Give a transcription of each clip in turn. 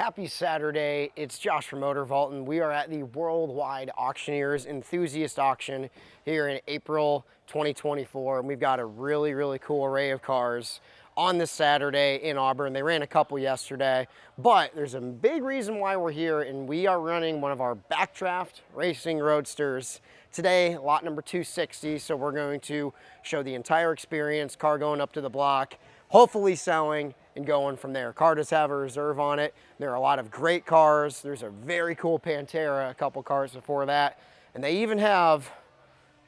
Happy Saturday, it's Josh from MOTORVAULT, and we are at the Worldwide Auctioneers Enthusiast Auction here in April 2024. And we've got a really cool array of cars on this Saturday in Auburn. They ran a couple yesterday, but there's a big reason why we're here, and we are running one of our Backdraft racing roadsters today, lot number 260. So we're going to show the entire experience, car going up to the block, hopefully selling and going from there. Car does have a reserve on it. There are a lot of great cars. There's a very cool Pantera, a couple cars before that, and they even have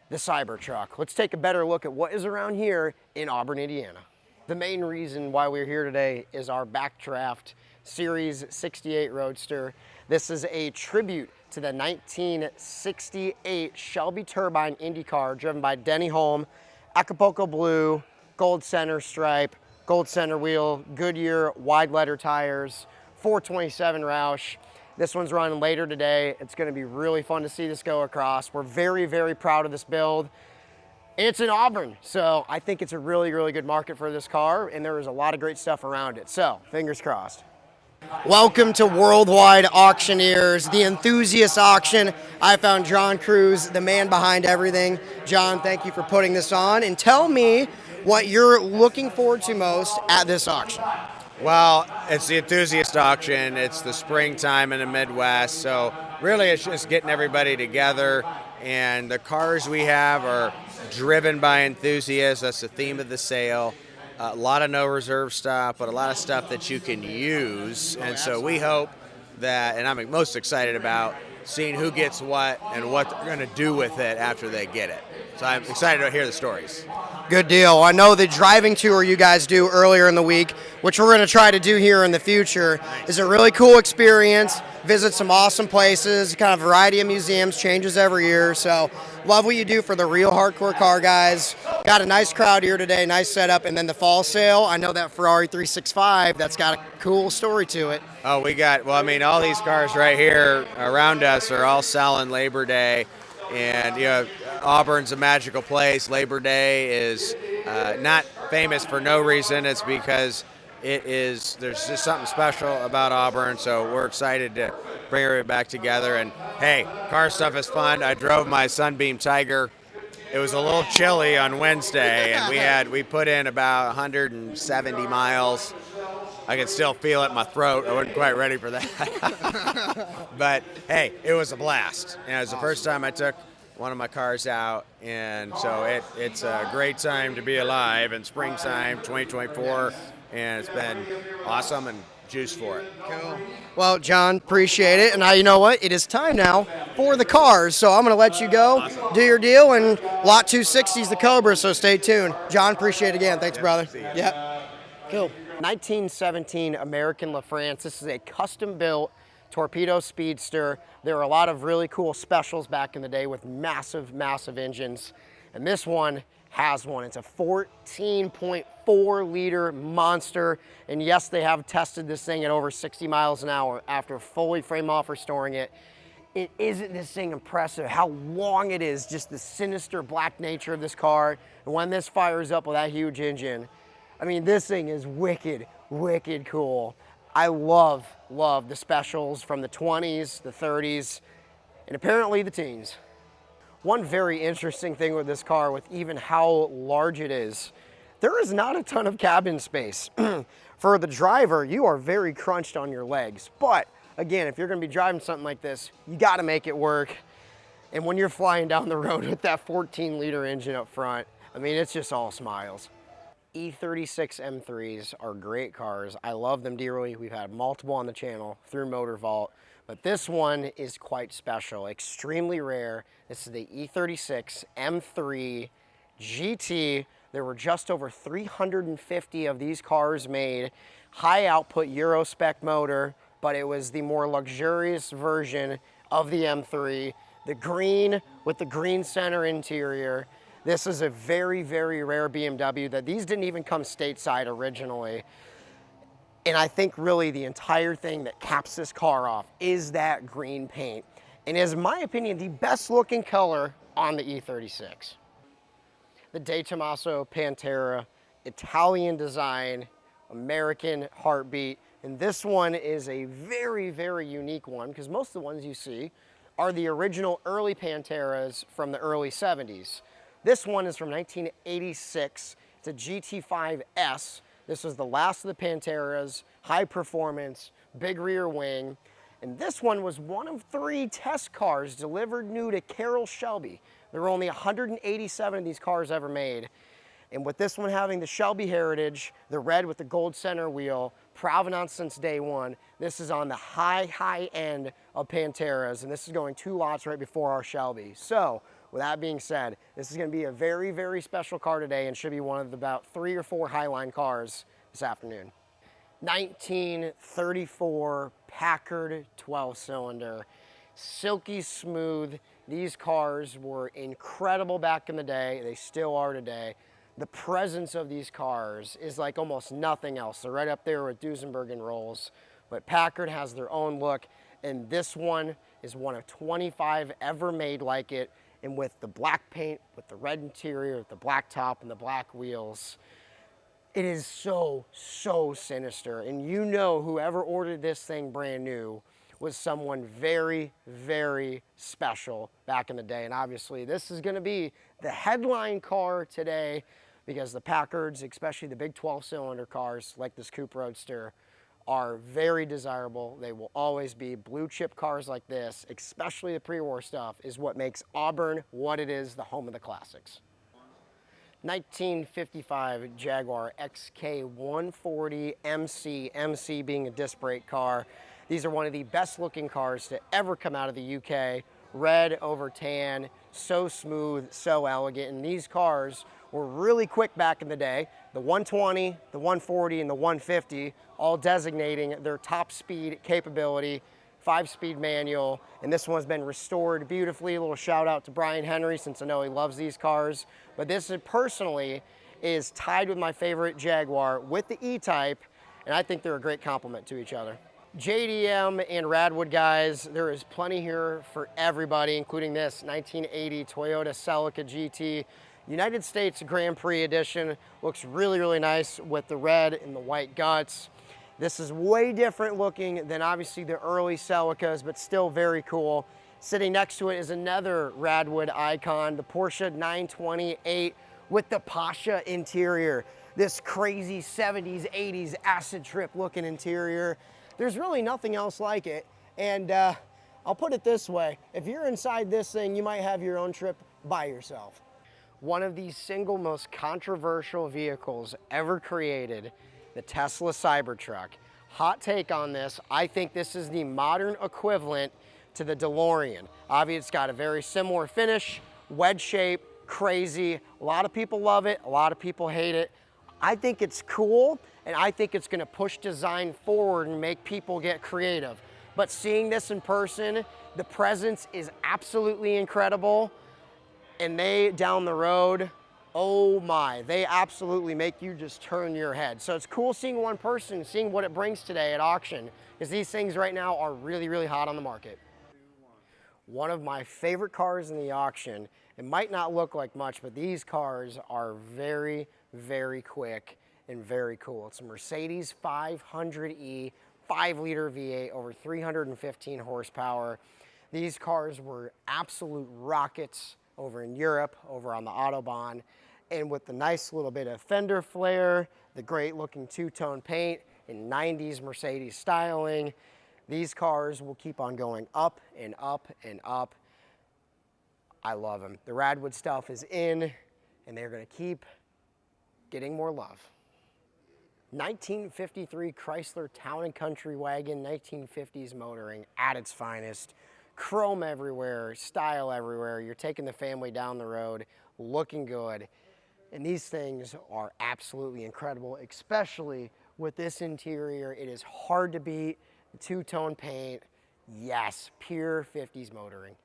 the Cybertruck. Let's take a better look at what is around here in Auburn, Indiana. The main reason why we're here today is our Backdraft Series 68 Roadster. This is a tribute to the 1968 Shelby Turbine Indy car driven by Denny Hulme, Acapulco blue, gold center stripe, gold center wheel, Goodyear wide letter tires, 427 Roush. This one's running later today. It's gonna be really fun to see this go across. We're very proud of this build. And it's in Auburn, so I think it's a really good market for this car, and there is a lot of great stuff around it. So, fingers crossed. Welcome to Worldwide Auctioneers, the Enthusiast Auction. I found John Cruz, the man behind everything. John, thank you for putting this on, and tell me what you're looking forward to most at this auction. Well, it's the Enthusiast Auction. It's the springtime in the Midwest, so really it's just getting everybody together, and the cars we have are driven by enthusiasts. That's the theme of the sale. A lot of no reserve stuff, but a lot of stuff that you can use, and so we hope that, and I'm most excited about seeing who gets what and what they're going to do with it after they get it. So I'm excited to hear the stories. Good deal. I know the driving tour you guys do earlier in the week, which we're going to try to do here in the future, is a really cool experience. Visit some awesome places, kind of variety of museums, changes every year. So love what you do for the real hardcore car guys. Got a nice crowd here today, nice setup. And then the fall sale, I know that Ferrari 365, that's got a cool story to it. Oh, all these cars right here around us are all selling Labor Day. And, Auburn's a magical place. Labor Day is not famous for no reason. It's because there's just something special about Auburn. So we're excited to bring everybody back together. And, hey, car stuff is fun. I drove my Sunbeam Tiger. It was a little chilly on Wednesday, and we put in about 170 miles. I can still feel it in my throat. I wasn't quite ready for that. But, hey, it was a blast. And it was the first time I took one of my cars out, and so it's a great time to be alive in springtime 2024, and it's been awesome and juice for it. Cool. Well, John, appreciate it. And now you know what? It is time now for the cars. So I'm going to let you go, do your deal, and lot 260 is the Cobra, so stay tuned. John, appreciate it again. Thanks, brother. Yep. Cool. 1917 American LaFrance. This is a custom-built torpedo speedster. There are a lot of really cool specials back in the day with massive engines, and this one has one. It's a 14.4 liter monster, and yes, they have tested this thing at over 60 miles an hour after fully frame off restoring it. Isn't this thing impressive how long it is, just the sinister black nature of this car, and when this fires up with that huge engine, I mean, this thing is wicked cool. I love the specials from the 20s, the 30s, and apparently the teens. One very interesting thing with this car, with even how large it is, there is not a ton of cabin space. For the driver, you are very crunched on your legs. But again, if you're gonna be driving something like this, you gotta make it work. And when you're flying down the road with that 14-liter engine up front, I mean, it's just all smiles. E36 M3s are great cars. I love them dearly. We've had multiple on the channel through MOTORVAULT, but this one is quite special, extremely rare. This is the E36 M3 GT. There were just over 350 of these cars made. High output Euro spec motor, but it was the more luxurious version of the M3. The green with the green center interior. This is a very rare BMW that these didn't even come stateside originally. And I think really the entire thing that caps this car off is that green paint. And is, in my opinion, the best looking color on the E36. The De Tomaso Pantera, Italian design, American heartbeat, And this one is a very, very unique one because most of the ones you see are the original early Panteras from the early 70s. This one is from 1986. It's a GT5S. This was the last of the Panteras, high performance, big rear wing. And this one was one of 3 test cars delivered new to Carroll Shelby. There were only 187 of these cars ever made. And with this one having the Shelby heritage, the red with the gold center wheel, provenance since day one, this is on the high end of Panteras, and this is going 2 lots right before our Shelby. So, with that being said, this is gonna be a very, very special car today and should be one of the about 3 or 4 Highline cars this afternoon. 1934 Packard 12-cylinder, silky smooth. These cars were incredible back in the day. They still are today. The presence of these cars is like almost nothing else. They're right up there with Duesenberg and Rolls, but Packard has their own look, and this one is one of 25 ever made like it, and with the black paint, with the red interior, with the black top and the black wheels, it is so, so sinister. And you know whoever ordered this thing brand new was someone very, very special back in the day. And obviously this is gonna be the headline car today because the Packards, especially the big 12-cylinder cars like this Coupe Roadster, are very desirable. They will always be. Blue chip cars like this, especially the pre-war stuff, is what makes Auburn what it is, the home of the classics. 1955 Jaguar XK140 MC, MC being a disc brake car. These are one of the best looking cars to ever come out of the UK. Red over tan, so smooth, so elegant. And these cars were really quick back in the day. The 120, the 140, and the 150, all designating their top speed capability, 5-speed manual. And this one's been restored beautifully. A little shout out to Brian Henry since I know he loves these cars. But this is personally is tied with my favorite Jaguar with the E-Type, and I think they're a great complement to each other. JDM and Radwood guys, there is plenty here for everybody, including this 1980 Toyota Celica GT United States Grand Prix edition. Looks really, really nice with the red and the white guts. This is way different looking than obviously the early Celicas, but still very cool. Sitting next to it is another Radwood icon, the Porsche 928 with the Pasha interior. This crazy 70s, 80s acid trip looking interior. There's really nothing else like it. And I'll put it this way, if you're inside this thing, you might have your own trip by yourself. One of the single most controversial vehicles ever created, the Tesla Cybertruck. Hot take on this, I think this is the modern equivalent to the DeLorean. Obviously, it's got a very similar finish, wedge shape, crazy. A lot of people love it, a lot of people hate it. I think it's cool, and I think it's gonna push design forward and make people get creative. But seeing this in person, the presence is absolutely incredible. And they, down the road, oh my, they absolutely make you just turn your head. So it's cool seeing one person, seeing what it brings today at auction, because these things right now are really, really hot on the market. One of my favorite cars in the auction, it might not look like much, but these cars are very, very quick and very cool. It's a Mercedes 500E, 5-liter V8, over 315 horsepower. These cars were absolute rockets over in Europe, over on the Autobahn, and with the nice little bit of fender flare, the great looking two-tone paint in 90s Mercedes styling, these cars will keep on going up and up and up. I love them. The Radwood stuff is in, and they're gonna keep getting more love. 1953 Chrysler Town & Country wagon, 1950s motoring at its finest. Chrome everywhere, style everywhere. You're taking the family down the road, looking good. And these things are absolutely incredible, especially with this interior. It is hard to beat. The two-tone paint, yes, pure 50s motoring.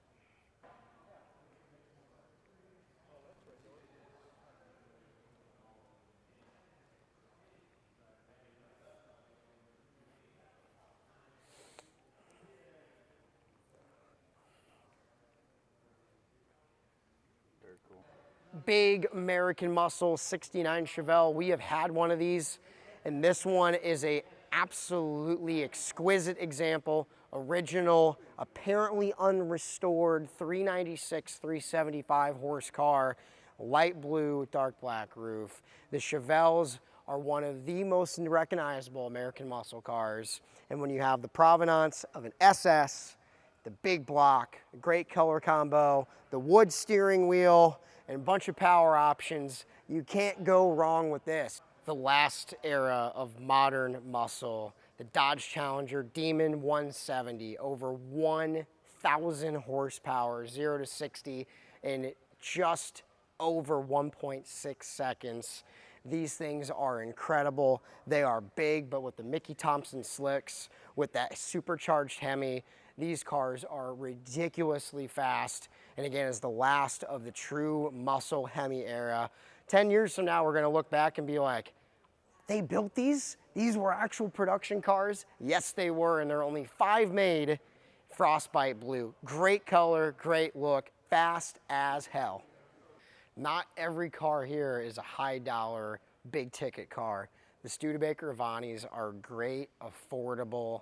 Big American muscle 69 Chevelle. We have had one of these, and this one is a absolutely exquisite example, original, apparently unrestored 396, 375 horse car, light blue, dark black roof. The Chevelles are one of the most recognizable American muscle cars. And when you have the provenance of an SS, the big block, a great color combo, the wood steering wheel, and a bunch of power options, you can't go wrong with this. The last era of modern muscle, the Dodge Challenger Demon 170, over 1,000 horsepower, 0 to 60 in just over 1.6 seconds. These things are incredible. They are big, but with the Mickey Thompson slicks, with that supercharged Hemi, these cars are ridiculously fast. And again, is the last of the true muscle Hemi era. 10 years from now, we're gonna look back and be like, they built these? These were actual production cars? Yes, they were, and there are only 5 made. Frostbite blue, great color, great look, fast as hell. Not every car here is a high dollar, big ticket car. The Studebaker Avantis are great, affordable,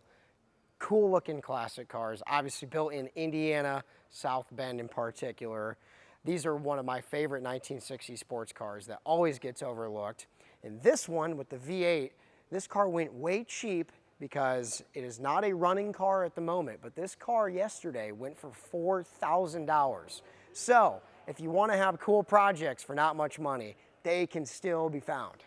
cool looking classic cars, obviously built in Indiana, South Bend in particular. These are one of my favorite 1960s sports cars that always gets overlooked. And this one with the V8, this car went way cheap because it is not a running car at the moment, but this car yesterday went for $4,000. So if you want to have cool projects for not much money, they can still be found.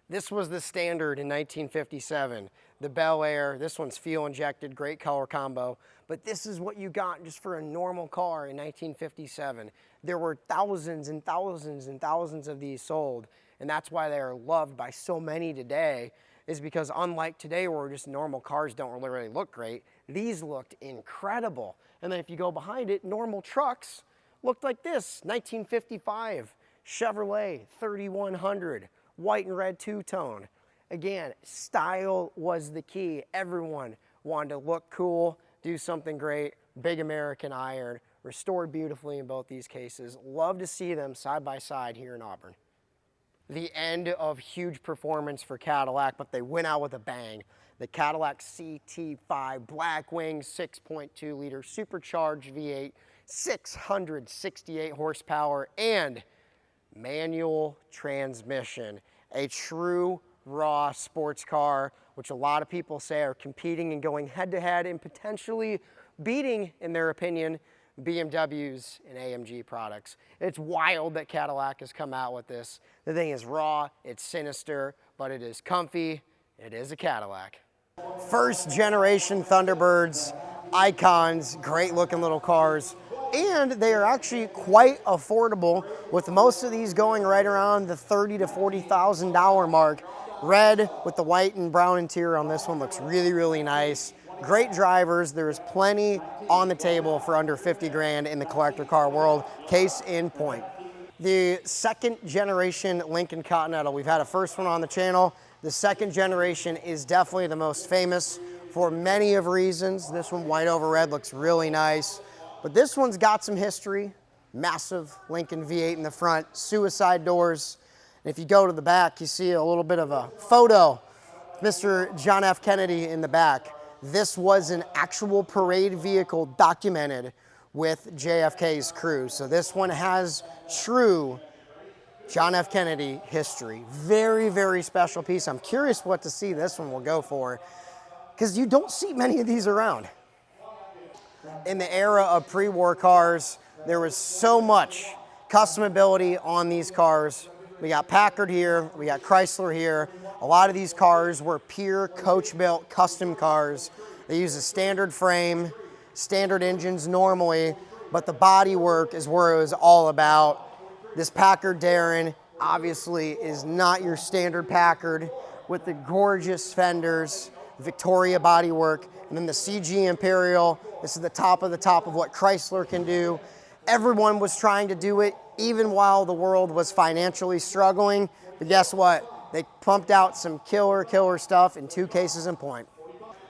This was the standard in 1957. The Bel Air, this one's fuel injected, great color combo, but this is what you got just for a normal car in 1957. There were thousands and thousands and thousands of these sold, and that's why they are loved by so many today, is because unlike today where just normal cars don't really look great, these looked incredible. And then if you go behind it, normal trucks looked like this, 1955 Chevrolet 3100, white and red two-tone. Again, style was the key. Everyone wanted to look cool, do something great, big American iron, restored beautifully in both these cases. Love to see them side by side here in Auburn. The end of huge performance for Cadillac, but they went out with a bang. The Cadillac CT5 Blackwing 6.2 liter supercharged V8, 668 horsepower, and manual transmission. A true raw sports car, which a lot of people say are competing and going head to head and potentially beating, in their opinion, BMWs and AMG products. It's wild that Cadillac has come out with this. The thing is raw, it's sinister, but it is comfy. It is a Cadillac. First generation Thunderbirds, icons, great looking little cars. And they are actually quite affordable, with most of these going right around the $30,000 to $40,000 mark. Red with the white and brown interior on this one looks really, really nice. Great drivers. There's plenty on the table for under 50 grand in the collector car world. Case in point. The second generation Lincoln Continental. We've had a first one on the channel. The second generation is definitely the most famous for many of reasons. This one, white over red, looks really nice. But this one's got some history. Massive Lincoln V8 in the front, suicide doors. And if you go to the back, you see a little bit of a photo. Mr. John F. Kennedy in the back. This was an actual parade vehicle documented with JFK's crew. So this one has true John F. Kennedy history. Very, very special piece. I'm curious what to see this one will go for, because you don't see many of these around. In the era of pre-war cars, there was so much customability on these cars. We got Packard here, we got Chrysler here. A lot of these cars were pure coach-built custom cars. They use a standard frame, standard engines normally, but the body work is where it was all about. This Packard Darren obviously is not your standard Packard, with the gorgeous fenders, Victoria bodywork, and then the CG Imperial. This is the top of what Chrysler can do. Everyone was trying to do it, even while the world was financially struggling. But guess what? They pumped out some killer stuff in 2 cases in point.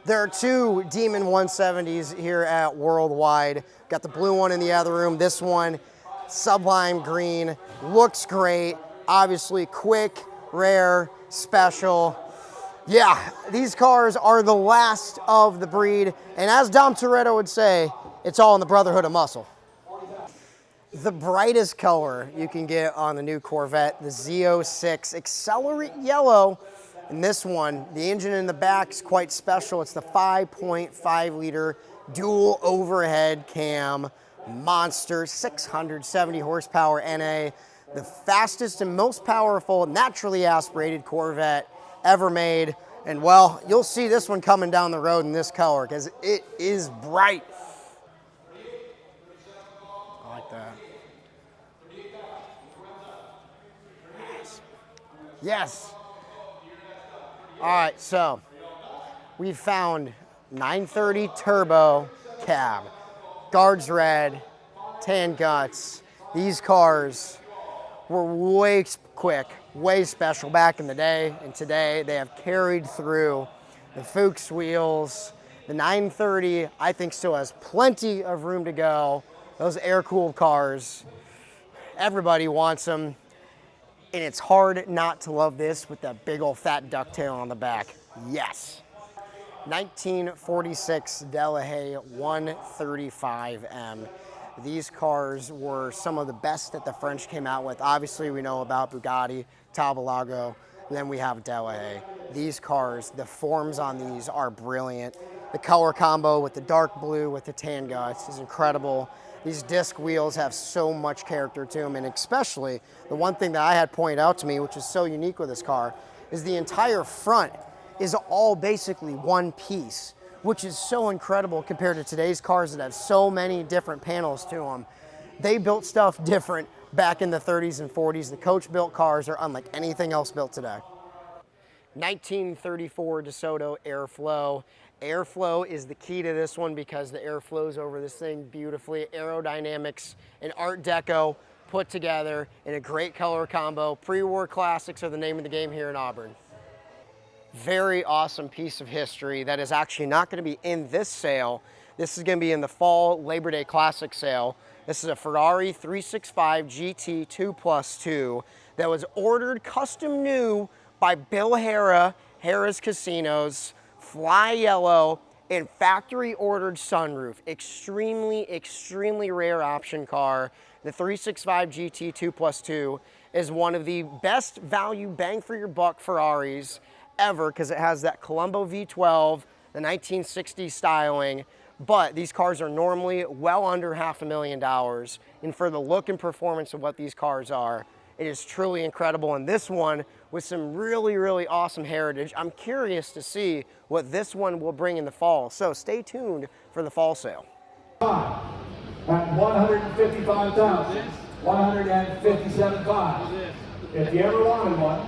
There are 2 Demon 170s here at Worldwide. Got the blue one in the other room. This one, sublime green, looks great. Obviously quick, rare, special. Yeah, these cars are the last of the breed, and as Dom Toretto would say, it's all in the brotherhood of muscle. The brightest color you can get on the new Corvette, the Z06 Accelerate Yellow. And this one, the engine in the back is quite special. It's the 5.5 liter dual overhead cam monster, 670 horsepower NA, the fastest and most powerful naturally aspirated Corvette ever made. And well, you'll see this one coming down the road in this color because it is bright. I like that. Yes. All right, so we found 930 turbo cab, guards red, tan guts. These cars were way quick, way special back in the day, and today they have carried through. The Fuchs wheels, the 930, I think still has plenty of room to go. Those air-cooled cars, everybody wants them. And it's hard not to love this with that big old fat ducktail on the back. Yes. 1946 Delahaye 135M. These cars were some of the best that the French came out with. Obviously, we know about Bugatti, Tabalago, and then we have Delahaye. These cars, the forms on these are brilliant. The color combo with the dark blue with the tan guts is incredible. These disc wheels have so much character to them, and especially the one thing that I had pointed out to me, which is so unique with this car, is the entire front is all basically one piece, which is so incredible compared to today's cars that have so many different panels to them. They built stuff different back in the 30s and 40s. The coach-built cars are unlike anything else built today. 1934 DeSoto Airflow. Airflow is the key to this one because the air flows over this thing beautifully. Aerodynamics and Art Deco put together in a great color combo. Pre-war classics are the name of the game here in Auburn. Very awesome piece of history that is actually not going to be in this sale. This is going to be in the fall Labor Day Classic sale. This is a Ferrari 365 GT 2+2 that was ordered custom new by Bill Hara, Hara's Casinos, fly yellow, and factory ordered sunroof. Extremely, extremely rare option car. The 365 GT 2+2 is one of the best value bang for your buck Ferraris ever because it has that Colombo V12, the 1960s styling, but these cars are normally well under $500,000. And for the look and performance of what these cars are, it is truly incredible. And this one with some really, really awesome heritage. I'm curious to see what this one will bring in the fall. So stay tuned for the fall sale. At 155,000, 157,500. If you ever wanted one,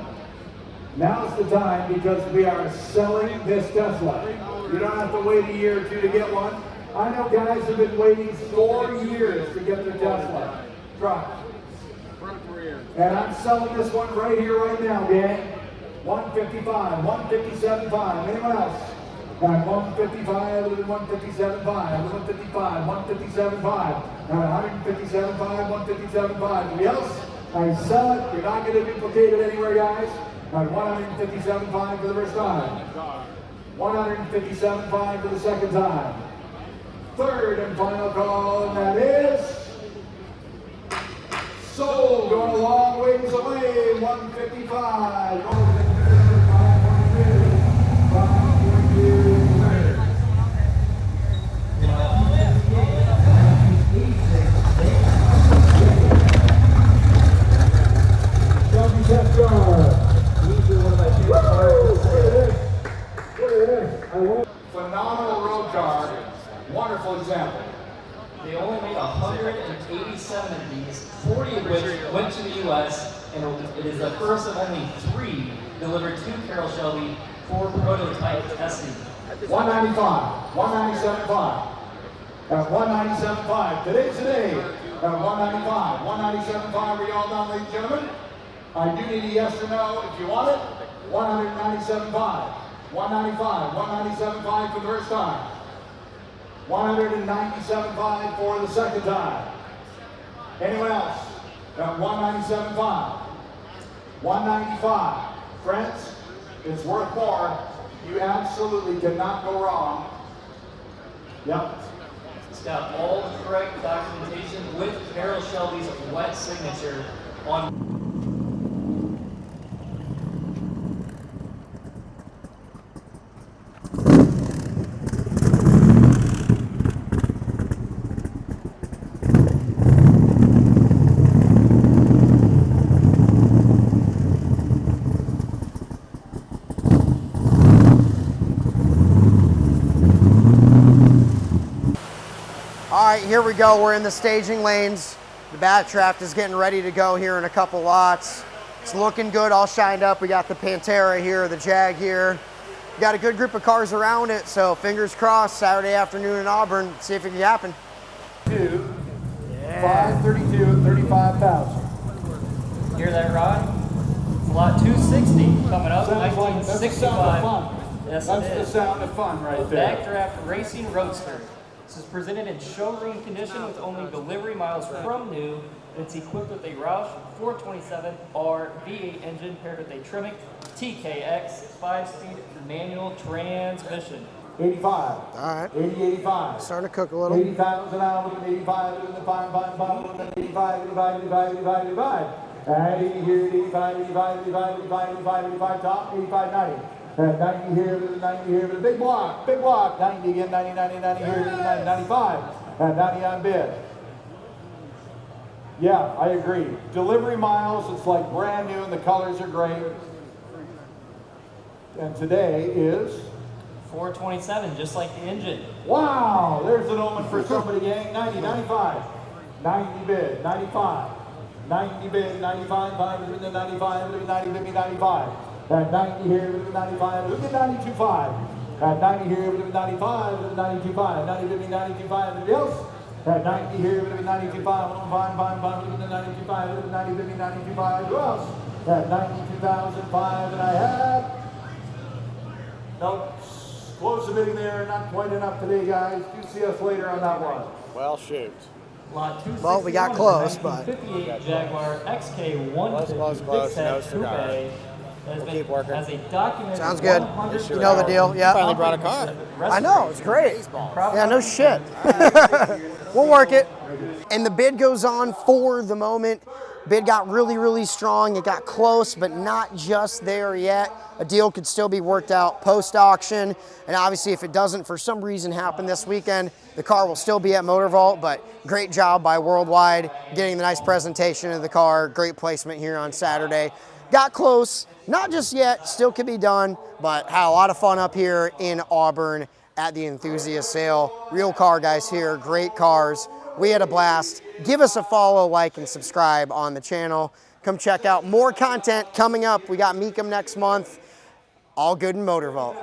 now's the time because we are selling this Tesla. You don't have to wait a year or two to get one. I know guys have been waiting 4 years to get their Tesla truck. And I'm selling this one right here, right now, gang. 155, 157.5. Anyone else? At 155, 157.5, 155, 157.5, 157.5, 157.5. Anybody else? I sell it. You're not going to duplicate it anywhere, guys. At 157.5 for the first time. 157.5 for the second time. Third and final call, and that is sold. Going a long ways away. 155. Phenomenal road car. Wonderful example. They only made 187 of these, 40 of which went to the U.S., and it is the first of only 3 delivered to Carroll Shelby for prototype testing. 195, 197.5. At 197.5. Today. At 195, 197.5. Are you all done, ladies and gentlemen? I do need a yes or no if you want it. 197.5. 195, 197.5 for the first time. 197.5 for the second time. Anyone else? At 197.5. 195. Friends? It's worth more. You absolutely cannot go wrong. Yep. It's got all the correct documentation with Carroll Shelby's wet signature on. All right, here we go. We're in the staging lanes. The Backdraft is getting ready to go here in a couple lots. It's looking good, all shined up. We got the Pantera here, the Jag here. We got a good group of cars around it, so fingers crossed, Saturday afternoon in Auburn, see if it can happen. 532 at 35,000. Hear that, Rod? It's lot 260 coming up, Sounds like that's the sound of 1965. fun. Yes, That's it the is. sound of fun right there. Backdraft Racing Roadster. This is presented in showroom condition with only delivery miles from new. It's equipped with a Roush 427R V8 engine paired with a Tremec TKX 5-speed manual transmission. 85. All right. 80, 85. Starting to cook a little. 80,000 out, 85, 85, 85. And 80 here, 85, 85, 85, 85, 85, top, 85, 90. And 90 here, 90 here, but a big block, 90 again, 90, 90, 90 here, 90, 95. And 90 on bid. Yeah, I agree. Delivery miles, it's like brand new and the colors are great. And today is 427, just like the engine. wow, there's an omen for somebody, gang. 90, 95, 90 bid, 95, 90 bid, 95, 5 is in the 95, 90, 50, 95. At 90 here, 95, look at 92.5. At 90 here, 95, 92.5, 90, 50, 92.5, anybody else? At 90 here, 92.5, 105, 92.5, 90, 50, 92.5, who else? At 92,005, and I have, nope. Close the bidding there, not quite enough today, guys. Do see us later on that one. Well, shoot. Lot 261 Well, we got close, but 1958 Jaguar XK150 Close, fixed no head cigar. coupe. We'll keep working. Has a documented sounds good. 100 You know the deal, yeah. Finally brought a car. I know, it's great. Yeah, no shit. We'll work it. And the bid goes on for the moment. Bid got really, really strong. It got close, but not just there yet. A deal could still be worked out post-auction. And obviously, if it doesn't for some reason happen this weekend, the car will still be at MOTORVAULT, but great job by Worldwide getting the nice presentation of the car. Great placement here on Saturday. Got close, not just yet, still could be done, but had a lot of fun up here in Auburn at the Enthusiast sale. Real car guys here, great cars. We had a blast. Give us a follow, like, and subscribe on the channel. Come check out more content coming up. We got Meekum next month. All good in MOTORVAULT.